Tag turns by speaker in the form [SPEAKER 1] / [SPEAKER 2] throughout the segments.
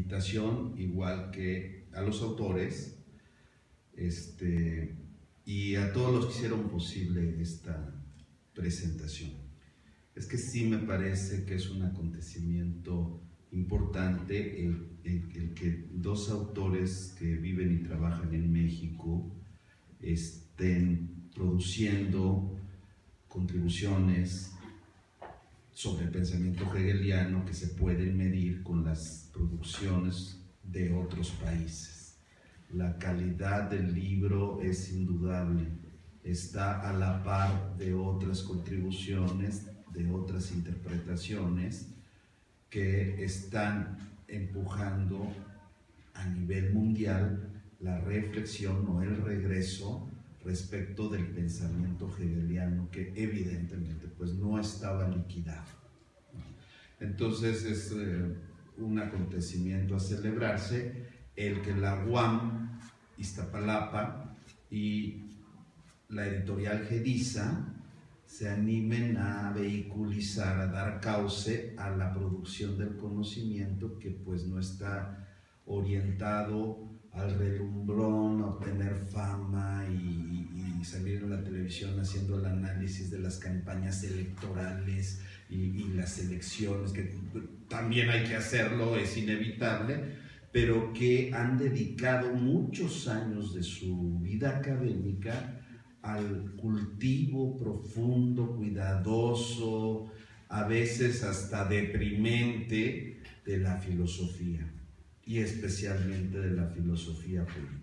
[SPEAKER 1] invitación, igual que a los autores, y a todos los que hicieron posible esta presentación. Es que sí me parece que es un acontecimiento importante el que dos autores que viven y trabajan en México estén produciendo contribuciones sobre el pensamiento hegeliano que se pueden medir con las producciones de otros países. La calidad del libro es indudable, está a la par de otras contribuciones, de otras interpretaciones que están empujando a nivel mundial la reflexión o el regreso respecto del pensamiento hegeliano, que evidentemente pues no estaba liquidado. Entonces es un acontecimiento a celebrarse el que la UAM, Iztapalapa y la editorial Gediza se animen a vehiculizar, a dar cauce a la producción del conocimiento que pues no está orientado al relumbrón, a obtener fama y salir en la televisión haciendo el análisis de las campañas electorales y las elecciones, que también hay que hacerlo, es inevitable, pero que han dedicado muchos años de su vida académica al cultivo profundo, cuidadoso, a veces hasta deprimente de la filosofía, y especialmente de la filosofía política.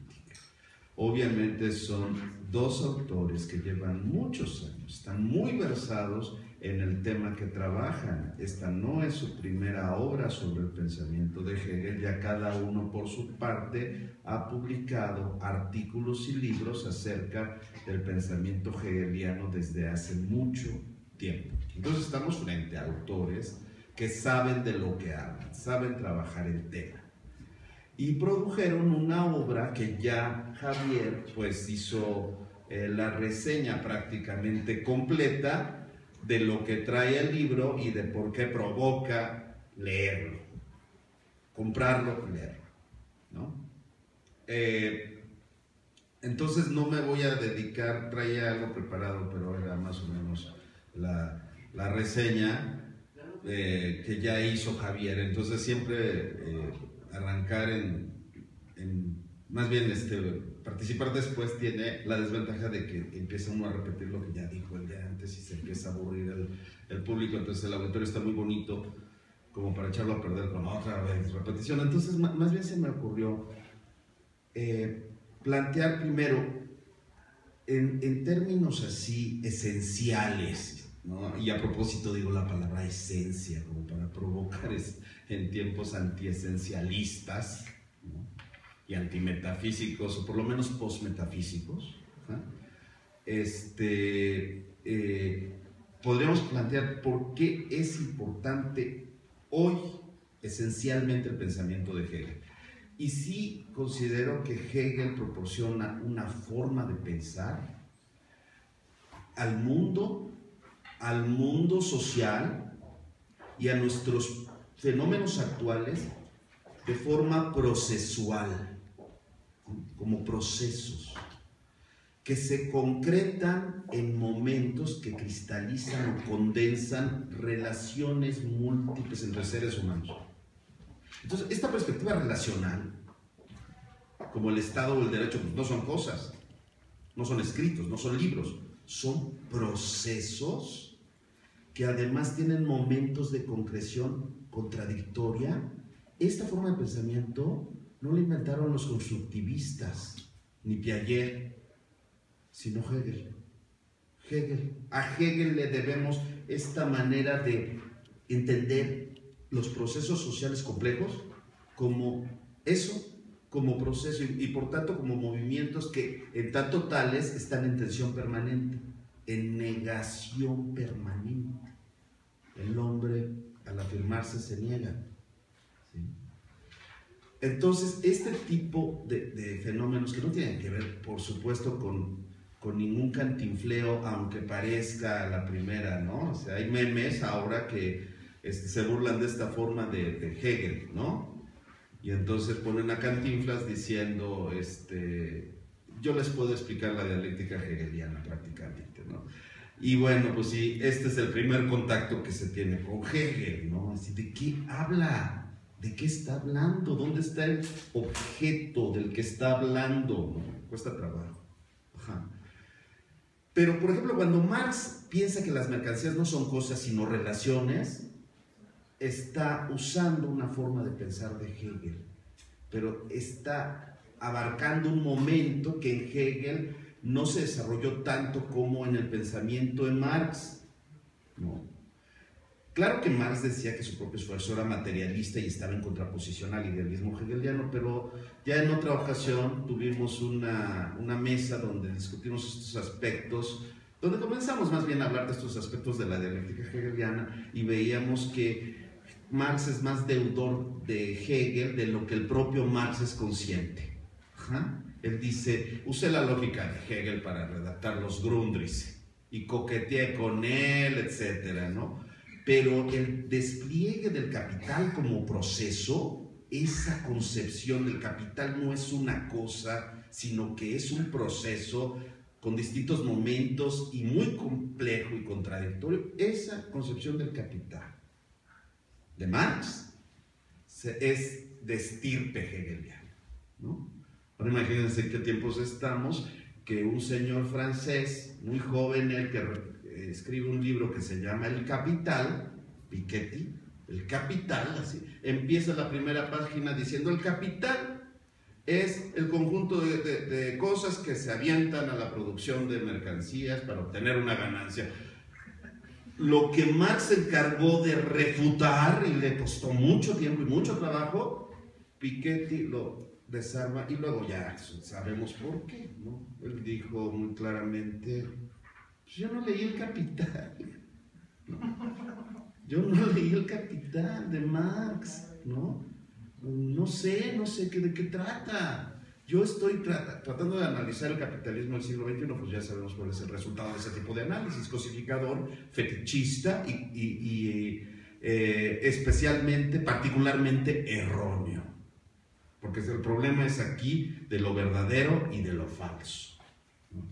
[SPEAKER 1] Obviamente son dos autores que llevan muchos años, están muy versados en el tema que trabajan. Esta no es su primera obra sobre el pensamiento de Hegel, ya cada uno por su parte ha publicado artículos y libros acerca del pensamiento hegeliano desde hace mucho tiempo. Entonces estamos frente a autores que saben de lo que hablan, saben trabajar el tema. Y produjeron una obra que ya Javier pues hizo la reseña prácticamente completa de lo que trae el libro y de por qué provoca leerlo, comprarlo y leerlo, ¿no? Entonces no me voy a dedicar, traía algo preparado, pero era más o menos la reseña que ya hizo Javier. Entonces siempre arrancar más bien participar después tiene la desventaja de que empieza uno a repetir lo que ya dijo el día antes y se empieza a aburrir el público. Entonces el auditorio está muy bonito como para echarlo a perder con otra vez repetición. Entonces más bien se me ocurrió plantear primero en términos así esenciales, ¿no? Y a propósito digo la palabra esencia como para provocar en tiempos antiesencialistas, ¿no? Y antimetafísicos, o por lo menos postmetafísicos, podríamos plantear por qué es importante hoy esencialmente el pensamiento de Hegel. Y sí considero que Hegel proporciona una forma de pensar al mundo social y a nuestros fenómenos actuales de forma procesual, como procesos que se concretan en momentos que cristalizan o condensan relaciones múltiples entre seres humanos. Entonces, esta perspectiva relacional, como el Estado o el derecho, pues no son cosas, no son escritos, no son libros, son procesos que además tienen momentos de concreción contradictoria. Esta forma de pensamiento no la inventaron los constructivistas, ni Piaget, sino Hegel. A Hegel le debemos esta manera de entender los procesos sociales complejos como eso, como proceso y por tanto como movimientos que en tanto tales están en tensión permanente, en negación permanente. El hombre al afirmarse se niega, ¿sí? Entonces este tipo de fenómenos que no tienen que ver por supuesto con ningún cantinfleo, aunque parezca la primera, ¿no? O sea, hay memes ahora que se burlan de esta forma de Hegel, ¿no? Y entonces ponen a Cantinflas diciendo, yo les puedo explicar la dialéctica hegeliana prácticamente, ¿no? Y bueno, pues sí, este es el primer contacto que se tiene con Hegel, ¿no? Así, ¿de qué habla? ¿De qué está hablando? ¿Dónde está el objeto del que está hablando? ¿No? Cuesta trabajo. Ajá. Pero, por ejemplo, cuando Marx piensa que las mercancías no son cosas sino relaciones, está usando una forma de pensar de Hegel, pero está abarcando un momento que en Hegel no se desarrolló tanto como en el pensamiento de Marx. No. Claro que Marx decía que su propio esfuerzo era materialista y estaba en contraposición al idealismo hegeliano, pero ya en otra ocasión tuvimos una mesa donde discutimos estos aspectos, donde comenzamos más bien a hablar de estos aspectos de la dialéctica hegeliana y veíamos que Marx es más deudor de Hegel de lo que el propio Marx es consciente. Ajá. Él dice, usé la lógica de Hegel para redactar los Grundrisse y coqueteé con él, etcétera, ¿no? Pero el despliegue del capital como proceso, esa concepción del capital no es una cosa, sino que es un proceso con distintos momentos y muy complejo y contradictorio. Esa concepción del capital de Marx es de estirpe hegeliana, ¿no? Ahora imagínense en qué tiempos estamos, que un señor francés, muy joven, el que escribe un libro que se llama El Capital, Piketty, El Capital, así, empieza la primera página diciendo el capital es el conjunto de cosas que se avientan a la producción de mercancías para obtener una ganancia. Lo que Marx se encargó de refutar y le costó mucho tiempo y mucho trabajo, Piketty lo desarma y luego ya sabemos por qué, ¿no? Él dijo muy claramente, pues yo no leí El Capital, ¿no? Yo no leí El Capital de Marx, ¿no? No sé de qué trata. Yo estoy tratando de analizar el capitalismo del siglo XXI, pues ya sabemos cuál es el resultado de ese tipo de análisis, cosificador, fetichista y especialmente, particularmente erróneo. Porque el problema es aquí de lo verdadero y de lo falso, ¿no?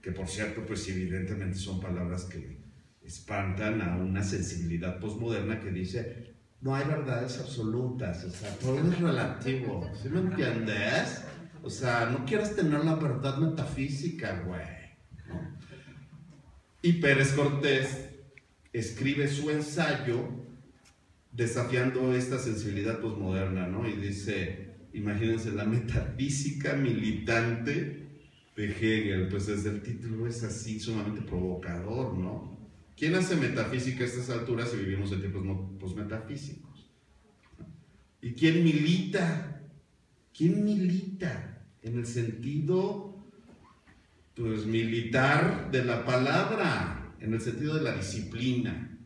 [SPEAKER 1] Que por cierto, pues evidentemente son palabras que espantan a una sensibilidad posmoderna que dice, no hay verdades absolutas, o sea, todo es relativo, ¿sí me entiendes? O sea, no quieras tener la verdad metafísica, güey, ¿no? Y Pérez Cortés escribe su ensayo desafiando esta sensibilidad posmoderna, ¿no? Y dice, imagínense, la metafísica militante de Hegel, pues desde el título es así sumamente provocador, ¿no? ¿Quién hace metafísica a estas alturas si vivimos en tiempos posmetafísicos? ¿Y quién milita? ¿Quién milita? En el sentido, pues, militar de la palabra, en el sentido de la disciplina,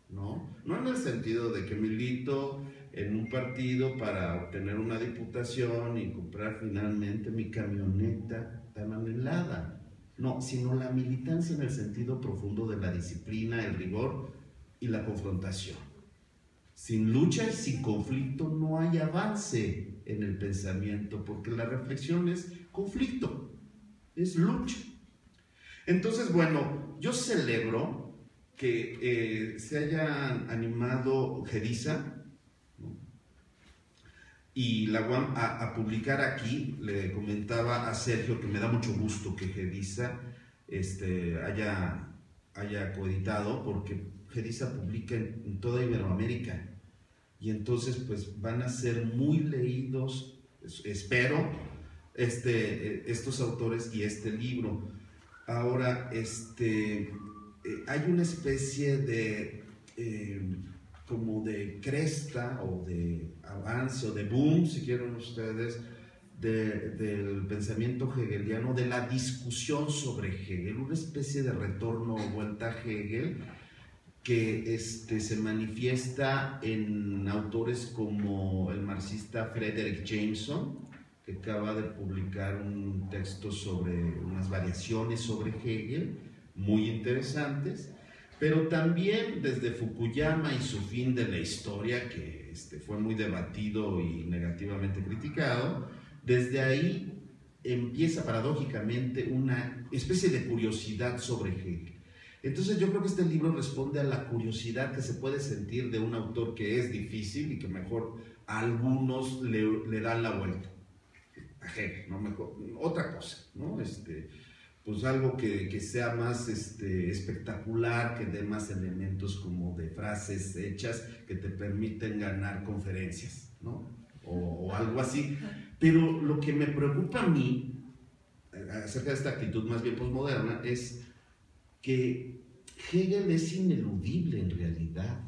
[SPEAKER 1] ¿no? No en el sentido de que milito en un partido para obtener una diputación y comprar finalmente mi camioneta tan anhelada. No, sino la militancia en el sentido profundo de la disciplina, el rigor y la confrontación. Sin lucha y sin conflicto no hay avance en el pensamiento, porque la reflexión es conflicto, es lucha. Entonces, bueno, yo celebro que se haya animado Gediza, ¿no? Y la UAM a publicar aquí. Le comentaba a Sergio que me da mucho gusto que Gediza haya coeditado, porque Gediza publica en toda Iberoamérica y entonces pues van a ser muy leídos, espero, estos autores y este libro. Ahora, hay una especie de como de cresta o de avance o de boom, si quieren ustedes, del pensamiento hegeliano, de la discusión sobre Hegel, una especie de retorno o vuelta a Hegel que se manifiesta en autores como el marxista Frederick Jameson, que acaba de publicar un texto sobre unas variaciones sobre Hegel muy interesantes, pero también desde Fukuyama y su fin de la historia, que fue muy debatido y negativamente criticado. Desde ahí empieza paradójicamente una especie de curiosidad sobre Hegel. Entonces yo creo que este libro responde a la curiosidad que se puede sentir de un autor que es difícil y que mejor a algunos le dan la vuelta a Hegel, ¿no? Mejor, otra cosa, ¿no? Pues algo que sea más espectacular, que dé más elementos como de frases hechas que te permiten ganar conferencias, ¿no? O algo así. Pero lo que me preocupa a mí acerca de esta actitud más bien posmoderna es que Hegel es ineludible en realidad.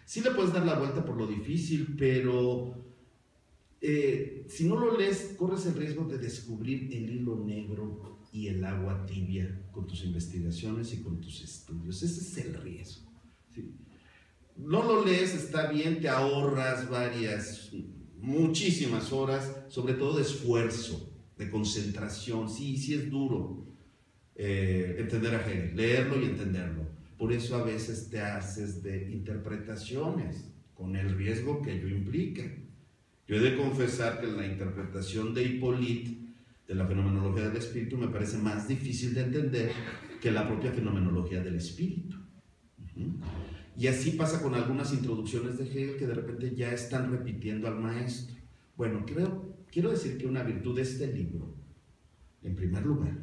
[SPEAKER 1] Sí le puedes dar la vuelta por lo difícil, pero si no lo lees, corres el riesgo de descubrir el hilo negro y el agua tibia con tus investigaciones y con tus estudios. Ese es el riesgo, ¿sí? No lo lees, está bien, te ahorras muchísimas horas, sobre todo de esfuerzo, de concentración. Sí es duro entender a Hegel, leerlo y entenderlo. Por eso a veces te haces de interpretaciones, con el riesgo que ello implica. Yo he de confesar que la interpretación de Hippolyte de la fenomenología del espíritu me parece más difícil de entender que la propia fenomenología del espíritu. Y así pasa con algunas introducciones de Hegel que de repente ya están repitiendo al maestro. Bueno, quiero decir que una virtud de este libro, en primer lugar,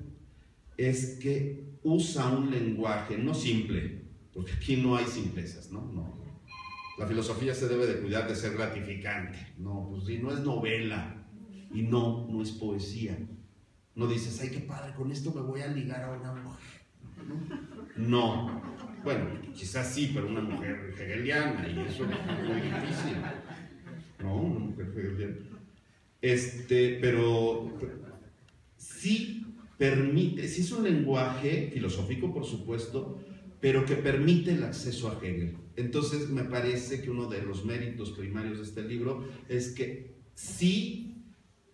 [SPEAKER 1] es que usa un lenguaje no simple, porque aquí no hay simplezas, ¿no? La filosofía se debe de cuidar de ser gratificante, no, pues sí, no es novela y no es poesía. No dices, ay, qué padre, con esto me voy a ligar a una mujer. No, bueno, quizás sí, pero una mujer hegeliana, y eso es muy difícil, ¿no? Una mujer hegeliana. Pero sí permite, sí es un lenguaje filosófico, por supuesto, pero que permite el acceso a Hegel. Entonces me parece que uno de los méritos primarios de este libro es que sí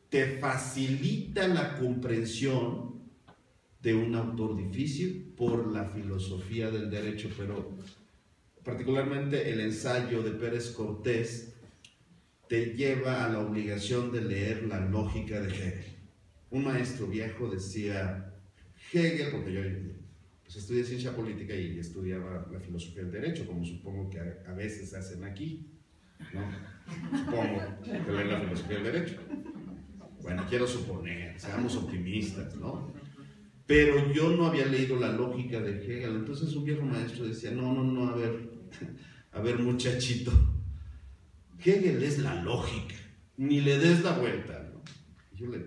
[SPEAKER 1] te facilita la comprensión de un autor difícil por la filosofía del derecho, pero particularmente el ensayo de Pérez Cortés te lleva a la obligación de leer la lógica de Hegel. Un maestro viejo decía, Hegel, porque yo pues estudié ciencia política y estudiaba la filosofía del derecho, como supongo que a veces hacen aquí, ¿no? Supongo que leen la filosofía del derecho. Bueno, quiero suponer, seamos optimistas, ¿no? Pero yo no había leído la lógica de Hegel. Entonces un viejo maestro decía, no, a ver muchachito, Hegel es la lógica, ni le des la vuelta, ¿no?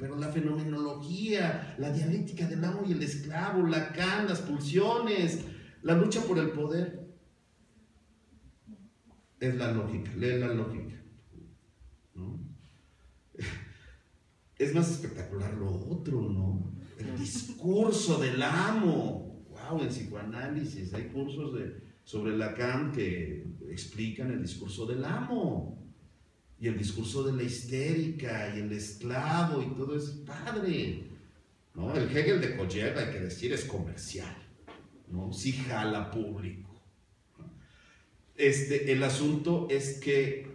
[SPEAKER 1] Pero la fenomenología, la dialéctica del amo y el esclavo, Lacan, las pulsiones, la lucha por el poder, es la lógica, lee la lógica, ¿no? Es más espectacular lo otro, ¿no? El discurso del amo. Wow, en psicoanálisis hay cursos sobre Lacan que explican el discurso del amo. Y el discurso de la histérica y el esclavo y todo es padre, ¿no? El Hegel de Kojev, hay que decir, es comercial, ¿no? Sí jala público. El asunto es que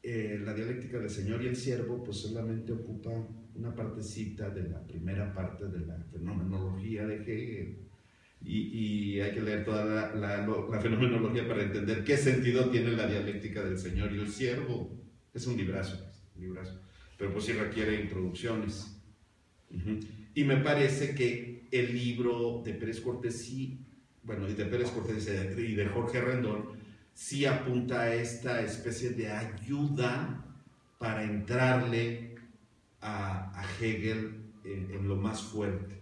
[SPEAKER 1] la dialéctica del señor y el siervo pues solamente ocupa una partecita de la primera parte de la fenomenología de Hegel. Y hay que leer toda la fenomenología para entender qué sentido tiene la dialéctica del señor y el siervo. Es un librazo, pero pues sí requiere introducciones. Y me parece que el libro de Pérez Cortés y de Jorge Rendón sí apunta a esta especie de ayuda para entrarle a Hegel en lo más fuerte.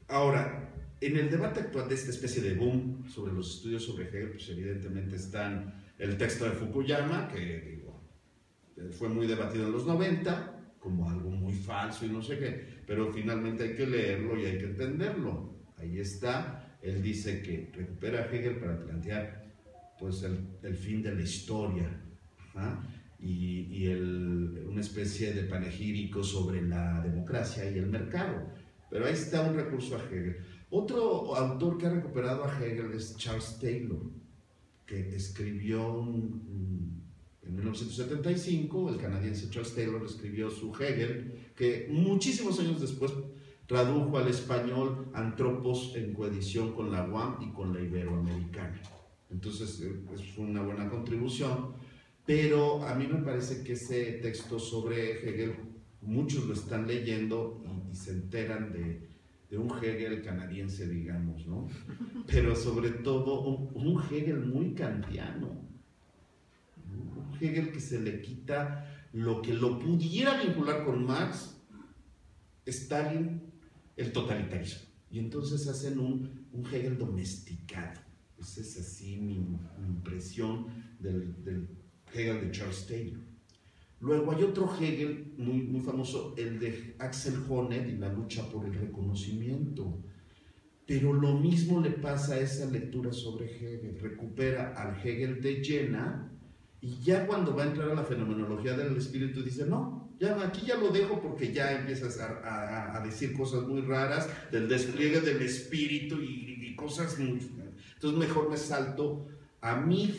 [SPEAKER 1] Ahora, en el debate actual de esta especie de boom sobre los estudios sobre Hegel, pues evidentemente están el texto de Fukuyama, que fue muy debatido en los 90, como algo muy falso y no sé qué, pero finalmente hay que leerlo y hay que entenderlo. Ahí está, él dice que recupera a Hegel para plantear pues el fin de la historia, y una especie de panegírico sobre la democracia y el mercado. Pero ahí está un recurso a Hegel. Otro autor que ha recuperado a Hegel es Charles Taylor. que escribió en 1975, el canadiense Charles Taylor escribió su Hegel, que muchísimos años después tradujo al español Antropos en coedición con la UAM y con la Iberoamericana. Entonces es una buena contribución, pero a mí me parece que ese texto sobre Hegel, muchos lo están leyendo y se enteran de un Hegel canadiense, digamos, ¿no? Pero sobre todo un Hegel muy kantiano, un Hegel que se le quita lo que lo pudiera vincular con Marx, Stalin, el totalitarismo. Y entonces hacen un Hegel domesticado. Esa es así mi impresión del Hegel de Charles Taylor. Luego hay otro Hegel muy famoso, el de Axel Honneth y la lucha por el reconocimiento. Pero lo mismo le pasa a esa lectura sobre Hegel. Recupera al Hegel de Jena y ya cuando va a entrar a la fenomenología del espíritu dice, no, ya aquí ya lo dejo porque ya empiezas a decir cosas muy raras del despliegue del espíritu y cosas muy... Entonces mejor me salto a Mead,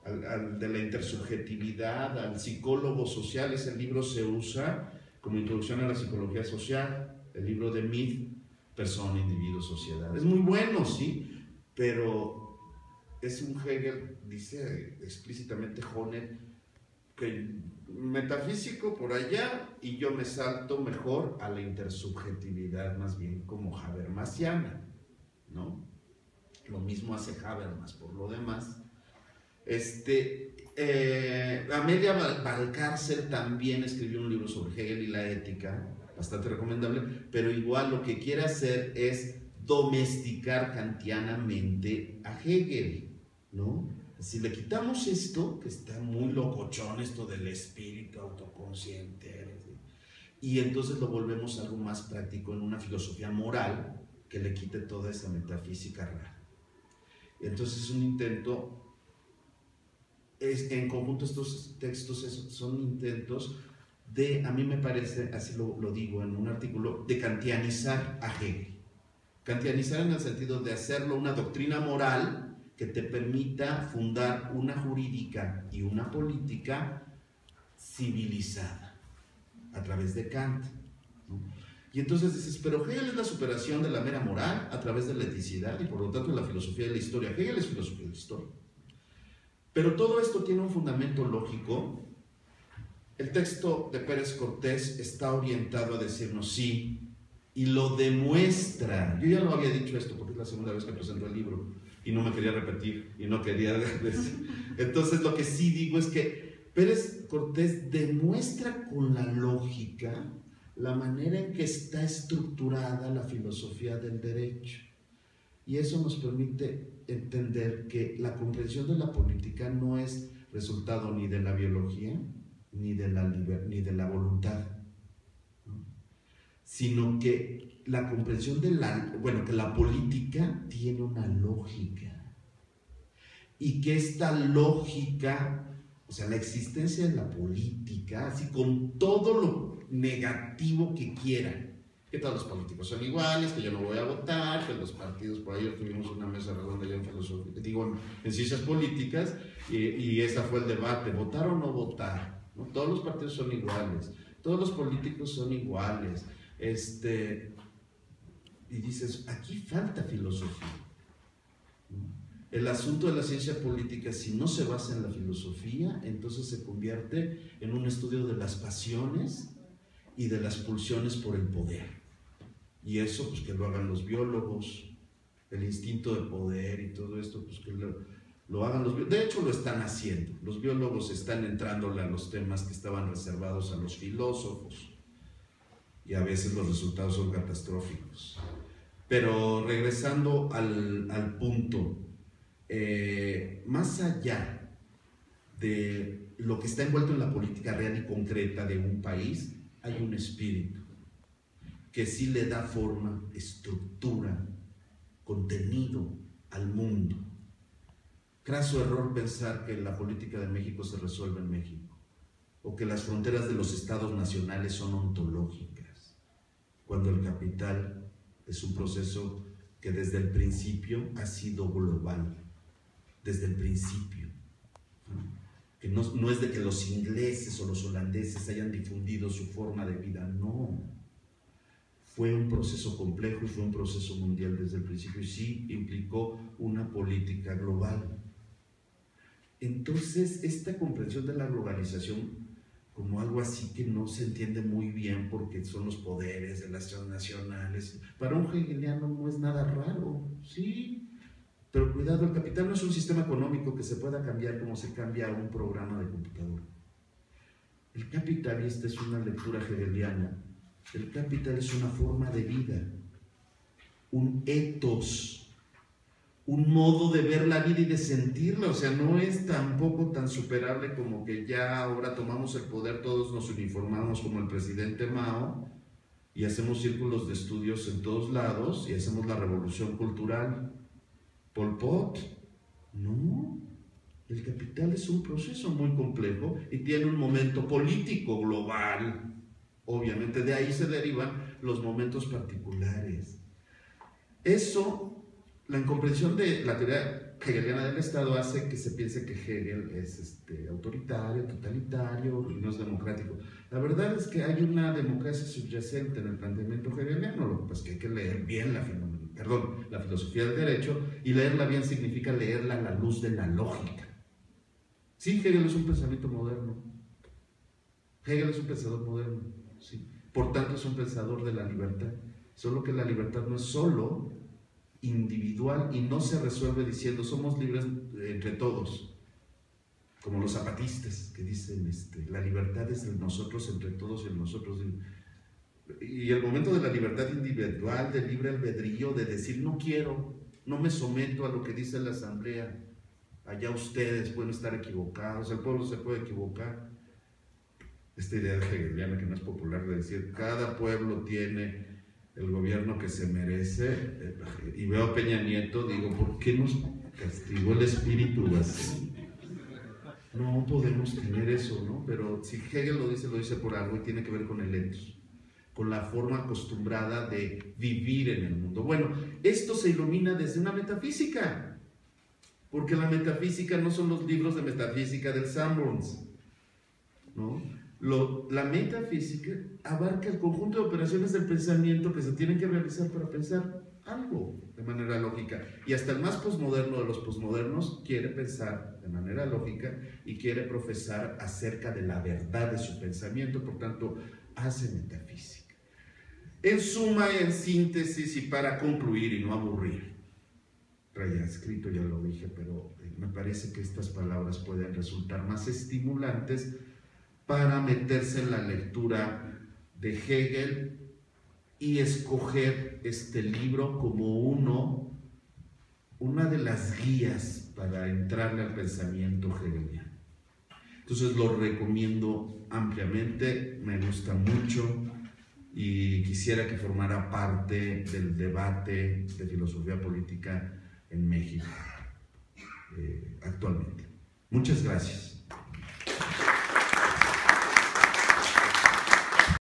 [SPEAKER 1] al de la intersubjetividad, al psicólogo social. Ese libro se usa como introducción a la psicología social, el libro de Mead, Persona, Individuo, Sociedad. Es muy bueno, sí, pero es un Hegel, dice explícitamente Honneth, que metafísico por allá y yo me salto mejor a la intersubjetividad, más bien como habermasiana, ¿no? Lo mismo hace Habermas por lo demás. Amelia Valcárcel también escribió un libro sobre Hegel y la ética, bastante recomendable, pero igual lo que quiere hacer es domesticar kantianamente a Hegel, ¿no? Si le quitamos esto, que está muy locochón, esto del espíritu autoconsciente, y entonces lo volvemos algo más práctico en una filosofía moral que le quite toda esa metafísica rara. Entonces es un intento... en conjunto estos textos son intentos de, a mí me parece, así lo digo en un artículo, de kantianizar a Hegel. Kantianizar en el sentido de hacerlo una doctrina moral que te permita fundar una jurídica y una política civilizada a través de Kant, ¿no? Y entonces dices, pero Hegel es la superación de la mera moral a través de la eticidad y por lo tanto la filosofía de la historia. Hegel es filosofía de la historia. Pero todo esto tiene un fundamento lógico. El texto de Pérez Cortés está orientado a decirnos sí, y lo demuestra. Yo ya lo había dicho esto porque es la segunda vez que presento el libro y no me quería repetir y no quería decir. Entonces lo que sí digo es que Pérez Cortés demuestra con la lógica la manera en que está estructurada la filosofía del derecho. Y eso nos permite entender que la comprensión de la política no es resultado ni de la biología ni de la voluntad, ¿no? Sino que la comprensión que la política tiene una lógica y que esta lógica, o sea, la existencia de la política, así con todo lo negativo que quieran, que todos los políticos son iguales, que yo no voy a votar, que los partidos, por ahí tuvimos una mesa redonda ya en filosofía, en ciencias políticas, y ese fue el debate, votar o no votar, ¿no? Todos los partidos son iguales, todos los políticos son iguales, y dices, aquí falta filosofía, ¿no? El asunto de la ciencia política, si no se basa en la filosofía, entonces se convierte en un estudio de las pasiones y de las pulsiones por el poder. Y eso, pues que lo hagan los biólogos, el instinto de poder y todo esto, pues que lo hagan los biólogos. De hecho, lo están haciendo. Los biólogos están entrándole a los temas que estaban reservados a los filósofos. Y a veces los resultados son catastróficos. Pero regresando al punto, más allá de lo que está envuelto en la política real y concreta de un país, hay un espíritu que sí le da forma, estructura, contenido al mundo. Craso error pensar que la política de México se resuelve en México, o que las fronteras de los estados nacionales son ontológicas, cuando el capital es un proceso que desde el principio ha sido global. desde el principio, ¿no? Que no es de que los ingleses o los holandeses hayan difundido su forma de vida, no. Fue un proceso complejo y fue un proceso mundial desde el principio y sí implicó una política global. Entonces, esta comprensión de la globalización como algo así que no se entiende muy bien porque son los poderes de las transnacionales, para un hegeliano no es nada raro, sí, pero cuidado, el capital no es un sistema económico que se pueda cambiar como se cambia un programa de computadora. El capital, y esta es una lectura hegeliana, el capital es una forma de vida, un ethos, un modo de ver la vida y de sentirla, o sea, no es tampoco tan superable como que ya ahora tomamos el poder, todos nos uniformamos como el presidente Mao y hacemos círculos de estudios en todos lados y hacemos la revolución cultural. Pol Pot, no, el capital es un proceso muy complejo y tiene un momento político global, obviamente de ahí se derivan los momentos particulares. Eso, la incomprensión de la teoría hegeliana del Estado hace que se piense que Hegel es autoritario, totalitario y no es democrático. La verdad es que hay una democracia subyacente en el planteamiento hegeliano, lo que pasa es que hay que leer bien la filosofía del derecho, y leerla bien significa leerla a la luz de la lógica. Sí, Hegel es un pensamiento moderno. Hegel es un pensador moderno, sí. Por tanto es un pensador de la libertad, solo que la libertad no es solo individual y no se resuelve diciendo somos libres entre todos, como los zapatistas que dicen la libertad es el nosotros entre todos y el nosotros. Y el momento de la libertad individual, del libre albedrío, de decir no quiero, no me someto a lo que dice la asamblea, allá ustedes pueden estar equivocados, el pueblo se puede equivocar. Esta idea hegeliana que no es popular de decir cada pueblo tiene el gobierno que se merece, y veo a Peña Nieto, digo, ¿por qué nos castigó el espíritu así? No podemos tener eso, ¿no? Pero si Hegel lo dice por algo y tiene que ver con el ethos, con la forma acostumbrada de vivir en el mundo. Bueno, esto se ilumina desde una metafísica, porque la metafísica no son los libros de metafísica del Sanborns, ¿no? La metafísica abarca el conjunto de operaciones del pensamiento que se tienen que realizar para pensar algo de manera lógica. Y hasta el más posmoderno de los posmodernos quiere pensar de manera lógica y quiere profesar acerca de la verdad de su pensamiento, por tanto, hace metafísica. En suma, en síntesis y para concluir y no aburrir, traía escrito, ya lo dije, pero me parece que estas palabras pueden resultar más estimulantes para meterse en la lectura de Hegel y escoger este libro como una de las guías para entrarle al pensamiento hegeliano. Entonces lo recomiendo ampliamente, me gusta mucho y quisiera que formara parte del debate de filosofía política en México actualmente. Muchas gracias.